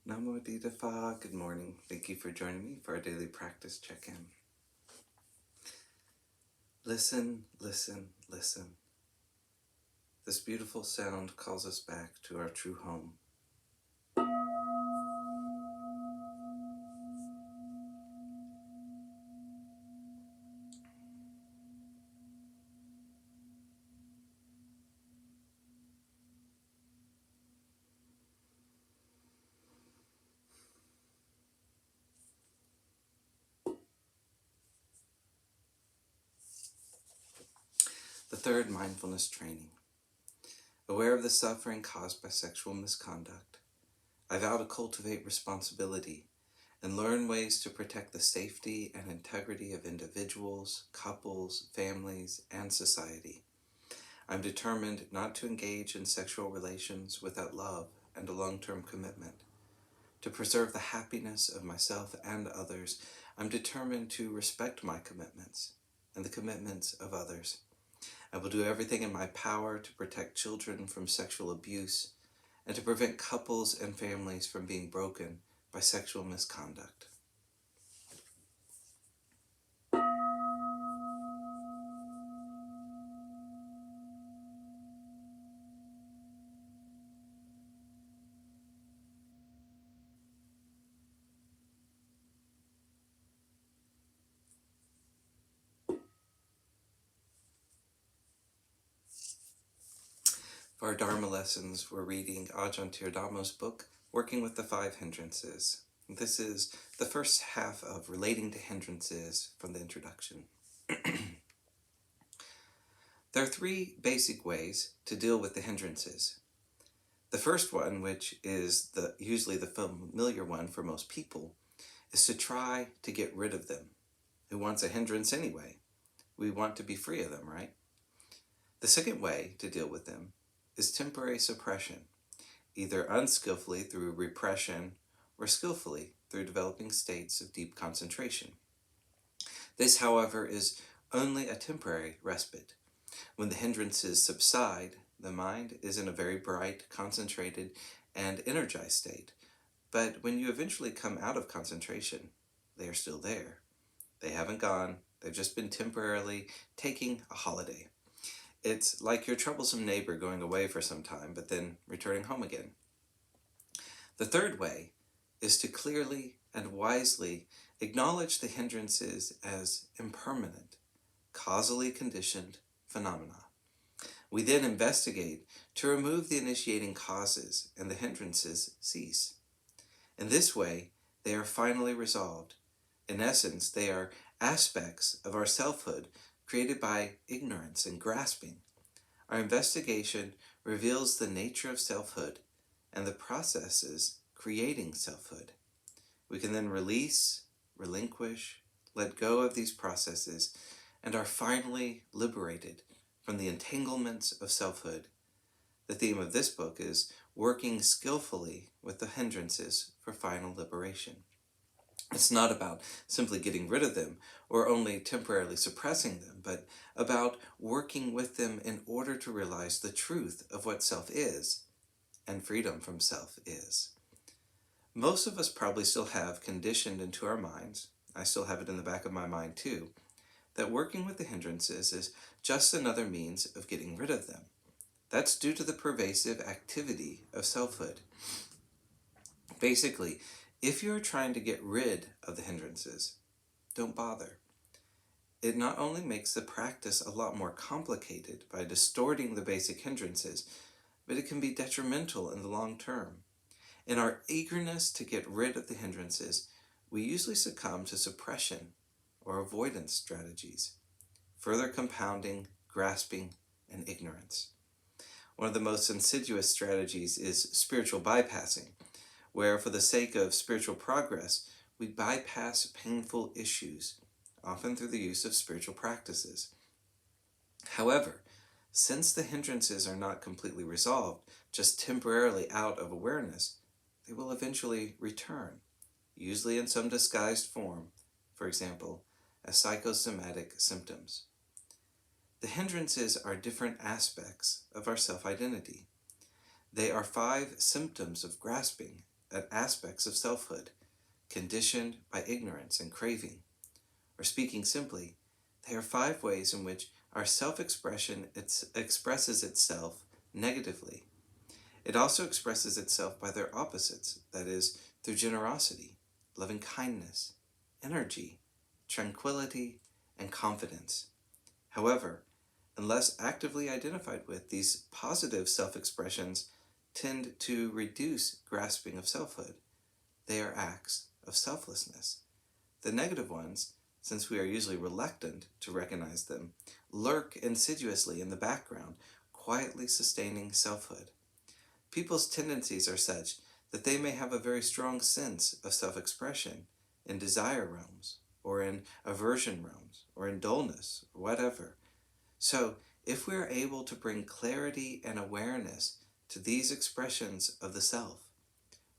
Namo Phat. Good morning. Thank you for joining me for our daily practice check-in. Listen, listen, listen. This beautiful sound calls us back to our true home. The third mindfulness training. Aware of the suffering caused by sexual misconduct, I vow to cultivate responsibility and learn ways to protect the safety and integrity of individuals, couples, families, and society. I'm determined not to engage in sexual relations without love and a long-term commitment. To preserve the happiness of myself and others, I'm determined to respect my commitments and the commitments of others. I will do everything in my power to protect children from sexual abuse and to prevent couples and families from being broken by sexual misconduct. For our Dharma Lessons, we're reading Ajahn Thiradhammo's book, Working with the Five Hindrances. This is the first half of Relating to Hindrances from the introduction. There are three basic ways to deal with the hindrances. The first one, which is usually the familiar one for most people, is to try to get rid of them. Who wants a hindrance anyway? We want to be free of them, right? The second way to deal with them is temporary suppression, either unskillfully through repression or skillfully through developing states of deep concentration. This, however, is only a temporary respite. When the hindrances subside, the mind is in a very bright, concentrated, and energized state. But when you eventually come out of concentration, they are still there. They haven't gone. They've just been temporarily taking a holiday. It's like your troublesome neighbor going away for some time, but then returning home again. The third way is to clearly and wisely acknowledge the hindrances as impermanent, causally conditioned phenomena. We then investigate to remove the initiating causes, and the hindrances cease. In this way, they are finally resolved. In essence, they are aspects of our selfhood created by ignorance and grasping. Our investigation reveals the nature of selfhood and the processes creating selfhood. We can then release, relinquish, let go of these processes, and are finally liberated from the entanglements of selfhood. The theme of this book is working skillfully with the hindrances for final liberation. It's not about simply getting rid of them or only temporarily suppressing them, but about working with them in order to realize the truth of what self is and freedom from self is. Most of us probably still have conditioned into our minds, I still have it in the back of my mind too, that working with the hindrances is just another means of getting rid of them. That's due to the pervasive activity of selfhood. Basically, if you're trying to get rid of the hindrances, don't bother. It not only makes the practice a lot more complicated by distorting the basic hindrances, but it can be detrimental in the long term. In our eagerness to get rid of the hindrances, we usually succumb to suppression or avoidance strategies, further compounding grasping and ignorance. One of the most insidious strategies is spiritual bypassing, where for the sake of spiritual progress, we bypass painful issues, often through the use of spiritual practices. However, since the hindrances are not completely resolved, just temporarily out of awareness, they will eventually return, usually in some disguised form, for example, as psychosomatic symptoms. The hindrances are different aspects of our self-identity. They are 5 symptoms of grasping at aspects of selfhood, conditioned by ignorance and craving. Or speaking simply, they are 5 ways in which our self-expression expresses itself negatively. It also expresses itself by their opposites, that is, through generosity, loving kindness, energy, tranquility, and confidence. However, unless actively identified with, these positive self-expressions tend to reduce grasping of selfhood. They are acts of selflessness. The negative ones, since we are usually reluctant to recognize them, lurk insidiously in the background, quietly sustaining selfhood. People's tendencies are such that they may have a very strong sense of self-expression in desire realms, or in aversion realms, or in dullness, or whatever. So, if we are able to bring clarity and awareness to these expressions of the self,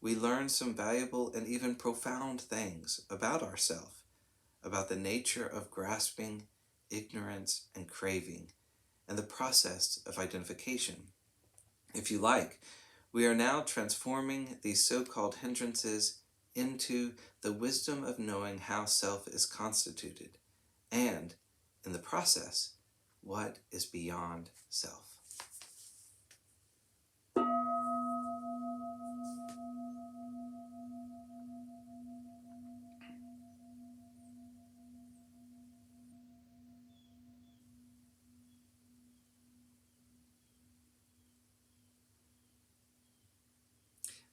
we learn some valuable and even profound things about ourself, about the nature of grasping, ignorance, and craving, and the process of identification. If you like, we are now transforming these so-called hindrances into the wisdom of knowing how self is constituted, and, in the process, what is beyond self.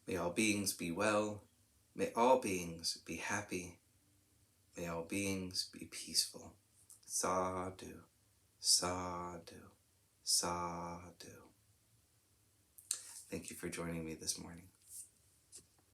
May all beings be well. May all beings be happy. May all beings be peaceful. Sadhu, sadhu, sadhu. Thank you for joining me this morning.